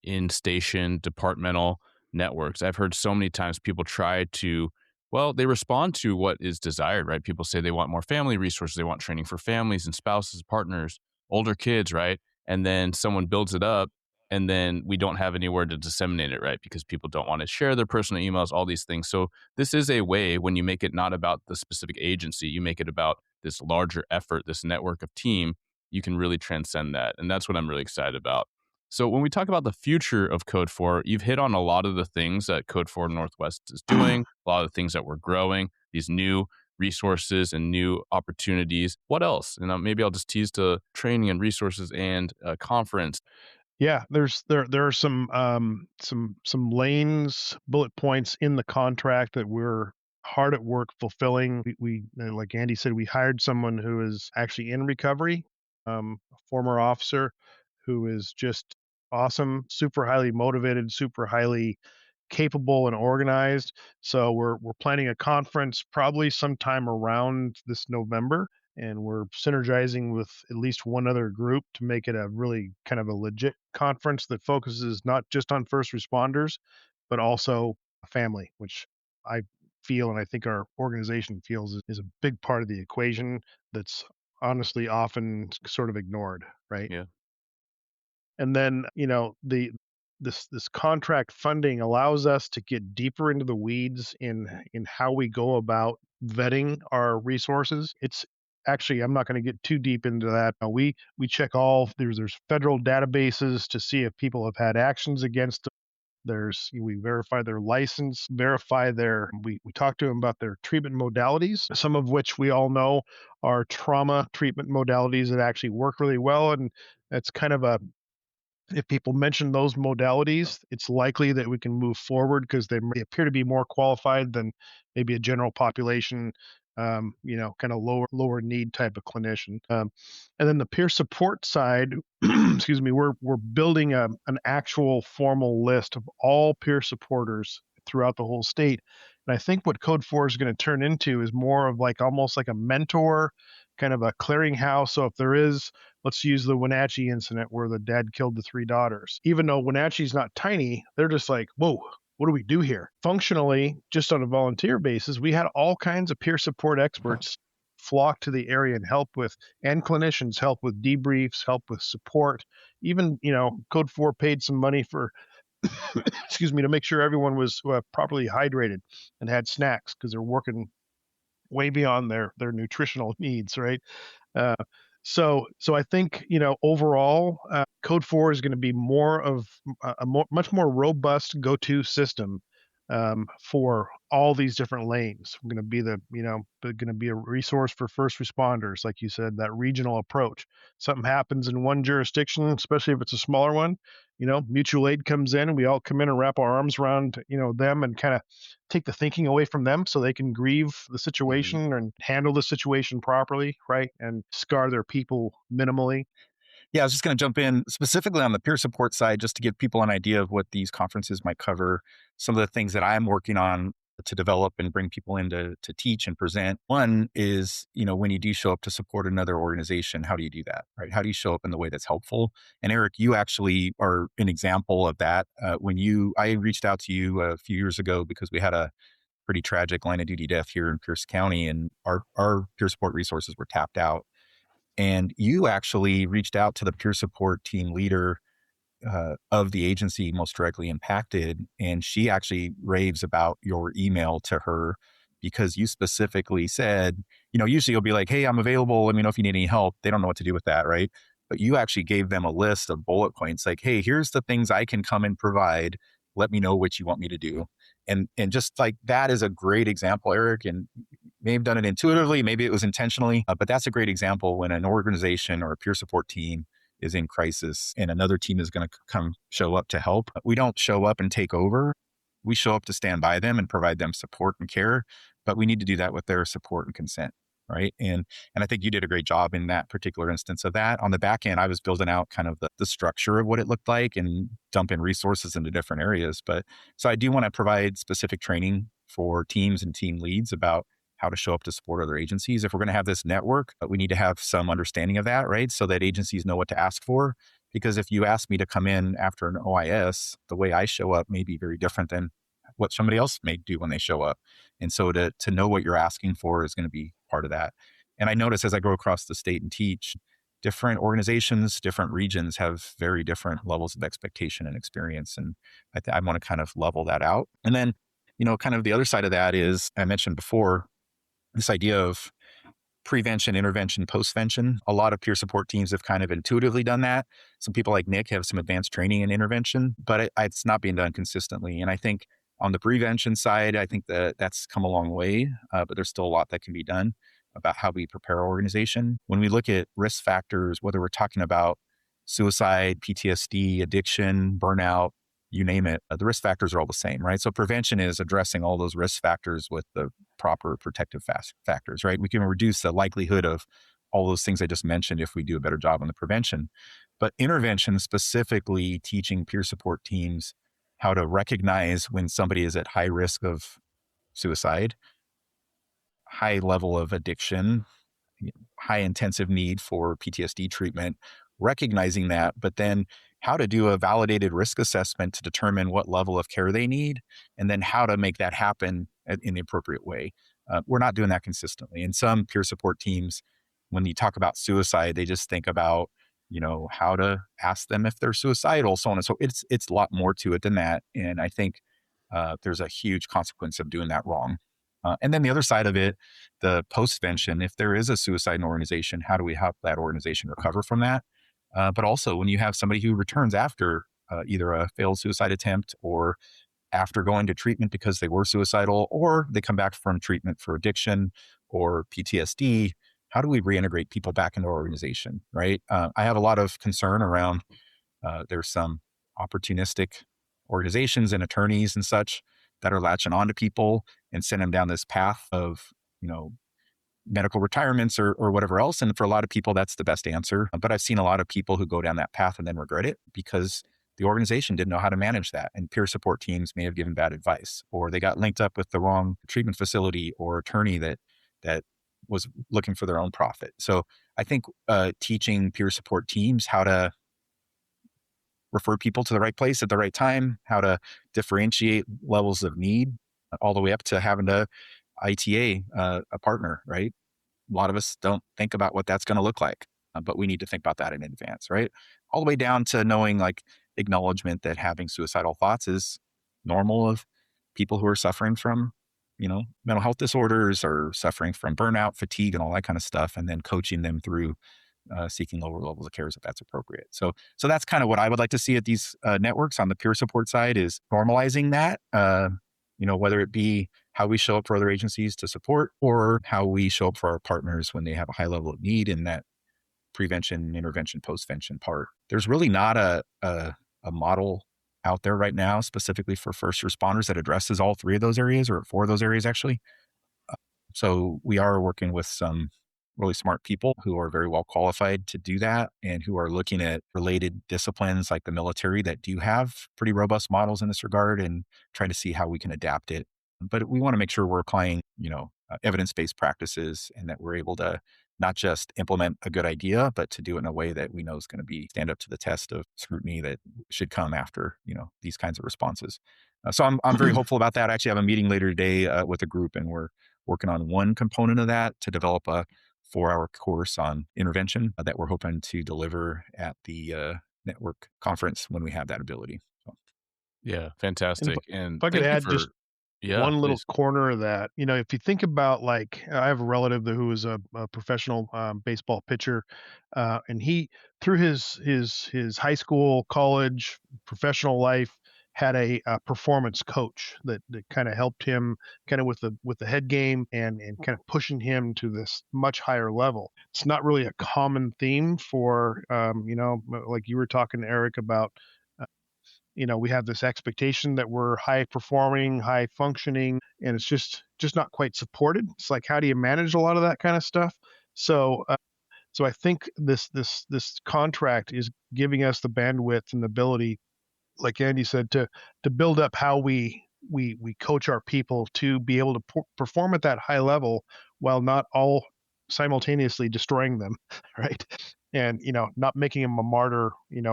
in-station departmental networks. I've heard so many times people try to, well, they respond to what is desired, right? People say they want more family resources. They want training for families and spouses, partners, older kids, right? And then someone builds it up and then we don't have anywhere to disseminate it, right? Because people don't want to share their personal emails, all these things. So this is a way, when you make it not about the specific agency, you make it about this larger effort, this network of team, you can really transcend that. And that's what I'm really excited about. So when we talk about the future of Code 4, you've hit on a lot of the things that Code 4 Northwest is doing, a lot of the things that we're growing, these new resources and new opportunities. What else? And maybe I'll just tease to training and resources and a conference. Yeah, there are some lanes, bullet points in the contract that we're hard at work fulfilling. We like Andy said, we hired someone who is actually in recovery, a former officer who is just awesome, super highly motivated, super highly capable and organized. So we're planning a conference probably sometime around this November, and we're synergizing with at least one other group to make it a really kind of a legit conference that focuses not just on first responders, but also family, which I feel and I think our organization feels is a big part of the equation that's honestly often sort of ignored, right? Yeah. And then, this contract funding allows us to get deeper into the weeds in how we go about vetting our resources. It's actually, I'm not going to get too deep into that. We check all there's federal databases to see if people have had actions against them. We verify their license, we talk to them about their treatment modalities, some of which we all know are trauma treatment modalities that actually work really well. And that's kind of a if people mention those modalities, it's likely that we can move forward because they appear to be more qualified than maybe a general population, kind of lower need type of clinician. And then the peer support side, excuse me, we're building an actual formal list of all peer supporters throughout the whole state. And I think what Code 4 is going to turn into is more of like almost like a mentor, kind of a clearinghouse. So if there is, let's use the Wenatchee incident where the dad killed the three daughters. Even though Wenatchee's not tiny, they're just like, whoa, what do we do here? Functionally, just on a volunteer basis, we had all kinds of peer support experts flock to the area and and clinicians help with debriefs, help with support. Even, Code 4 paid some money for, excuse me, to make sure everyone was properly hydrated and had snacks because they're working way beyond their nutritional needs, right? Uh, so I think overall, Code 4 is going to be more of much more robust go-to system for all these different lanes. We're going to be going to be a resource for first responders, like you said, that regional approach. Something happens in one jurisdiction, especially if it's a smaller one, mutual aid comes in and we all come in and wrap our arms around, them and kind of take the thinking away from them so they can grieve the situation and handle the situation properly, right? And scar their people minimally. Yeah, I was just going to jump in specifically on the peer support side, just to give people an idea of what these conferences might cover. Some of the things that I'm working on to develop and bring people in to teach and present. One is, when you do show up to support another organization, how do you do that, right? How do you show up in the way that's helpful? And Eric, you actually are an example of that. I reached out to you a few years ago because we had a pretty tragic line of duty death here in Pierce County, and our peer support resources were tapped out. And you actually reached out to the peer support team leader of the agency most directly impacted. And she actually raves about your email to her because you specifically said, usually you'll be like, hey, I'm available. Let me know if you need any help. They don't know what to do with that, right? But you actually gave them a list of bullet points like, hey, here's the things I can come and provide. Let me know what you want me to do. And just like that is a great example, Eric. And may have done it intuitively, maybe it was intentionally, but that's a great example when an organization or a peer support team is in crisis and another team is going to come show up to help. We don't show up and take over. We show up to stand by them and provide them support and care, but we need to do that with their support and consent, right? And I think you did a great job in that particular instance of that. On the back end, I was building out kind of the structure of what it looked like and dumping resources into different areas. But so I do want to provide specific training for teams and team leads about how to show up to support other agencies. If we're going to have this network, we need to have some understanding of that, right? So that agencies know what to ask for. Because if you ask me to come in after an OIS, the way I show up may be very different than what somebody else may do when they show up. And so to know what you're asking for is going to be part of that. And I notice as I go across the state and teach, different organizations, different regions have very different levels of expectation and experience. And I want to kind of level that out. And then, kind of the other side of that is, I mentioned before, this idea of prevention, intervention, postvention. A lot of peer support teams have kind of intuitively done that. Some people like Nick have some advanced training in intervention, but it's not being done consistently. And I think on the prevention side, I think that's come a long way, but there's still a lot that can be done about how we prepare our organization. When we look at risk factors, whether we're talking about suicide, PTSD, addiction, burnout, you name it, the risk factors are all the same, right? So prevention is addressing all those risk factors with the proper protective factors, right? We can reduce the likelihood of all those things I just mentioned if we do a better job on the prevention. But intervention, specifically teaching peer support teams how to recognize when somebody is at high risk of suicide, high level of addiction, high intensive need for PTSD treatment, recognizing that, but then how to do a validated risk assessment to determine what level of care they need, and then how to make that happen in the appropriate way. We're not doing that consistently. And some peer support teams, when you talk about suicide, they just think about, how to ask them if they're suicidal, so on and so. It's a lot more to it than that. And I think there's a huge consequence of doing that wrong. And then the other side of it, the postvention, if there is a suicide in an organization, how do we help that organization recover from that? But also when you have somebody who returns after either a failed suicide attempt or after going to treatment because they were suicidal, or they come back from treatment for addiction or PTSD, how do we reintegrate people back into our organization, right? I have a lot of concern around there's some opportunistic organizations and attorneys and such that are latching on to people and send them down this path of, medical retirements or whatever else. And for a lot of people, that's the best answer. But I've seen a lot of people who go down that path and then regret it because the organization didn't know how to manage that. And peer support teams may have given bad advice, or they got linked up with the wrong treatment facility or attorney that was looking for their own profit. So I think teaching peer support teams how to refer people to the right place at the right time, how to differentiate levels of need, all the way up to having to ITA a partner, right? A lot of us don't think about what that's going to look like, but we need to think about that in advance, right? All the way down to knowing, like, acknowledgement that having suicidal thoughts is normal of people who are suffering from, mental health disorders or suffering from burnout, fatigue, and all that kind of stuff, and then coaching them through seeking lower levels of care if that's appropriate. So that's kind of what I would like to see at these networks on the peer support side, is normalizing that, whether it be how we show up for other agencies to support or how we show up for our partners when they have a high level of need in that prevention, intervention, postvention part. There's really not a model out there right now specifically for first responders that addresses all three of those areas, or four of those areas actually. So we are working with some really smart people who are very well qualified to do that, and who are looking at related disciplines like the military that do have pretty robust models in this regard, and trying to see how we can adapt it. But we want to make sure we're applying, evidence-based practices, and that we're able to not just implement a good idea, but to do it in a way that we know is going to stand up to the test of scrutiny that should come after, these kinds of responses. So I'm very hopeful about that. I actually have a meeting later today with a group, and we're working on one component of that to develop a 4-hour course on intervention that we're hoping to deliver at the network conference when we have that ability. So. Yeah, fantastic. And if I could add just one little please. corner of that, if you think about, like, I have a relative who was a professional baseball pitcher, and he, through his high school, college, professional life, had a performance coach that kind of helped him kind of with the head game and kind of pushing him to this much higher level. It's not really a common theme for, like you were talking, Eric, about, we have this expectation that we're high performing, high functioning, and it's just not quite supported. It's like, how do you manage a lot of that kind of stuff? So, so I think this contract is giving us the bandwidth and the ability, like Andy said, to build up how we coach our people to be able to perform at that high level while not all simultaneously destroying them, right? And not making them a martyr,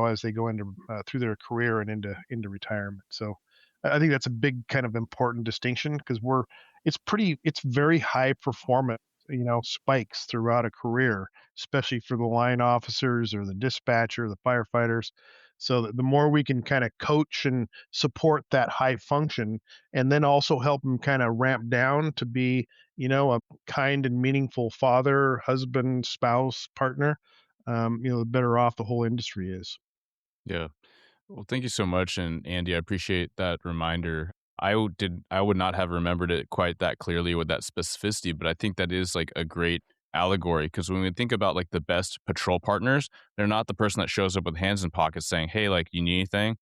as they go into through their career and into retirement. So I think that's a big kind of important distinction, because it's very high performance spikes throughout a career, especially for the line officers or the dispatcher, the firefighters. So that the more we can kind of coach and support that high function, and then also help them kind of ramp down to be, a kind and meaningful father, husband, spouse, partner, the better off the whole industry is. Yeah. Well, thank you so much, and Andy, I appreciate that reminder. I would not have remembered it quite that clearly with that specificity, but I think that is like a great allegory because when we think about like the best patrol partners, they're not the person that shows up with hands in pockets saying, "Hey, like you need anything?"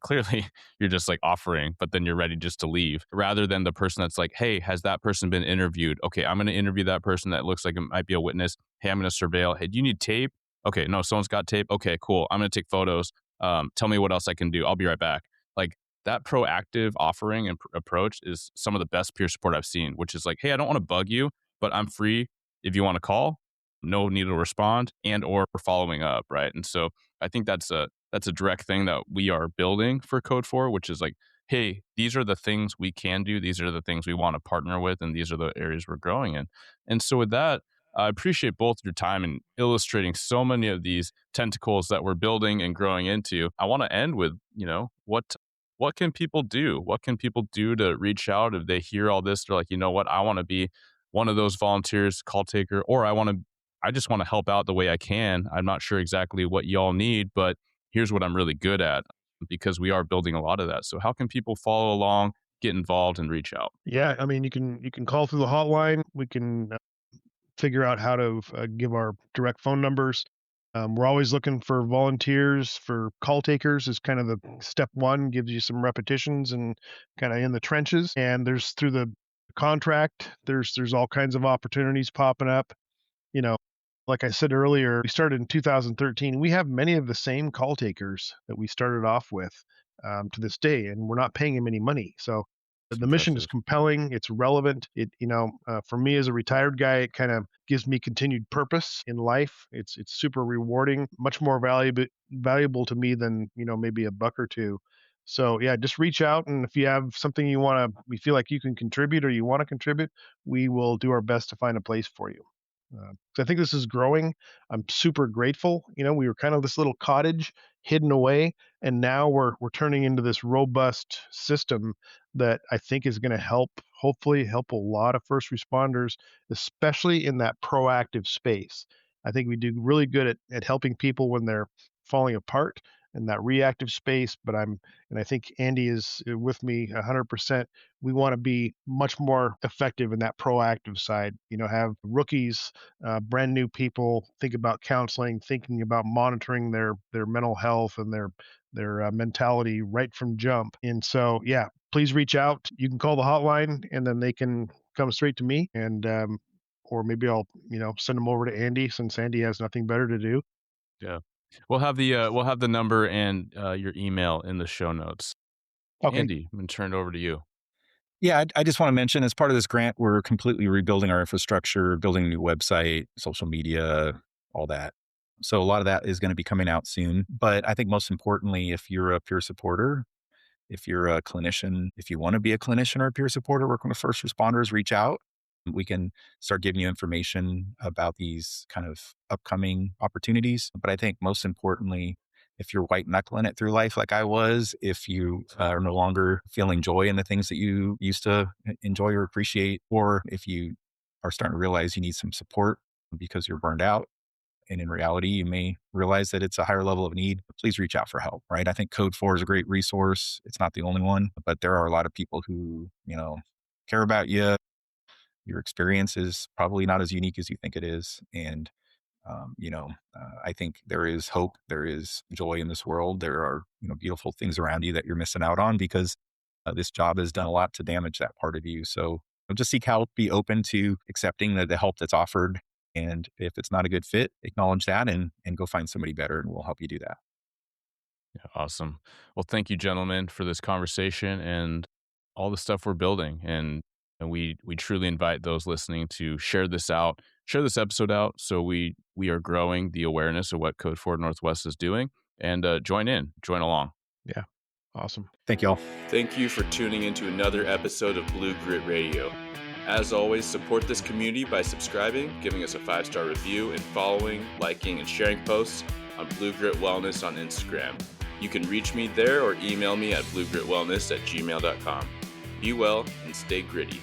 Clearly, you're just like offering, but then you're ready just to leave, rather than the person that's like, "Hey, has that person been interviewed? Okay, I'm going to interview that person that looks like it might be a witness. Hey, I'm going to surveil. Hey, do you need tape? Okay, no, someone's got tape. Okay, cool. I'm going to take photos. Tell me what else I can do. I'll be right back." Like that proactive offering and approach is some of the best peer support I've seen, which is like, hey, I don't want to bug you, but I'm free if you want to call. No need to respond and or following up, right? And so I think that's a direct thing that we are building for Code 4, which is like, hey, these are the things we can do. These are the things we want to partner with, and these are the areas we're growing in. And so with that, I appreciate both your time in illustrating so many of these tentacles that we're building and growing into. I want to end with, what can people do? What can people do to reach out if they hear all this? They're like, you know what, I want to be one of those volunteers, call taker, or I just want to help out the way I can. I'm not sure exactly what y'all need, but here's what I'm really good at because we are building a lot of that. So how can people follow along, get involved, and reach out? Yeah, I mean, you can call through the hotline. We can figure out how to give our direct phone numbers. We're always looking for volunteers for call takers is kind of the step one, gives you some repetitions and kind of in the trenches. And there's through the contract, there's all kinds of opportunities popping up. You know, like I said earlier, we started in 2013. We have many of the same call takers that we started off with to this day, and we're not paying them any money. So It's the mission is impressive. compelling. It's relevant. For me as a retired guy, it kind of gives me continued purpose in life. It's super rewarding, much more valuable to me than maybe a buck or two. So yeah, just reach out, and if you have something we feel like you can contribute or you want to contribute, we will do our best to find a place for you. 'Cause I think this is growing. I'm super grateful. We were kind of this little cottage hidden away, and now we're turning into this robust system that I think is going to hopefully help a lot of first responders, especially in that proactive space. I think we do really good at helping people when they're falling apart in that reactive space. And I think Andy is with me 100%. We want to be much more effective in that proactive side. Have rookies, brand new people think about counseling, thinking about monitoring their mental health and their mentality right from jump. And so, yeah, please reach out. You can call the hotline, and then they can come straight to me, and or maybe I'll send them over to Andy since Andy has nothing better to do. Yeah. We'll have the number and your email in the show notes. Okay. Andy, I'm gonna turn it over to you. Yeah, I just want to mention as part of this grant, we're completely rebuilding our infrastructure, building a new website, social media, all that. So a lot of that is going to be coming out soon. But I think most importantly, if you're a peer supporter, if you're a clinician, if you want to be a clinician or a peer supporter working with first responders, reach out. We can start giving you information about these kind of upcoming opportunities. But I think most importantly, if you're white knuckling it through life like I was, if you are no longer feeling joy in the things that you used to enjoy or appreciate, or if you are starting to realize you need some support because you're burned out, and in reality, you may realize that it's a higher level of need, please reach out for help, right? I think Code 4 is a great resource. It's not the only one, but there are a lot of people who, care about you. Your experience is probably not as unique as you think it is. And, I think there is hope. There is joy in this world. There are, beautiful things around you that you're missing out on because this job has done a lot to damage that part of you. So just seek help, be open to accepting the help that's offered. And if it's not a good fit, acknowledge that and go find somebody better and we'll help you do that. Yeah, awesome. Well, thank you, gentlemen, for this conversation and all the stuff we're building. And we truly invite those listening to share this out, share this episode out, so we are growing the awareness of what Code 4 Northwest is doing, and join along. Yeah. Awesome. Thank y'all. Thank you for tuning into another episode of Blue Grit Radio. As always, support this community by subscribing, giving us a 5-star review, and following, liking, and sharing posts on Blue Grit Wellness on Instagram. You can reach me there or email me at bluegritwellness@gmail.com. Be well and stay gritty.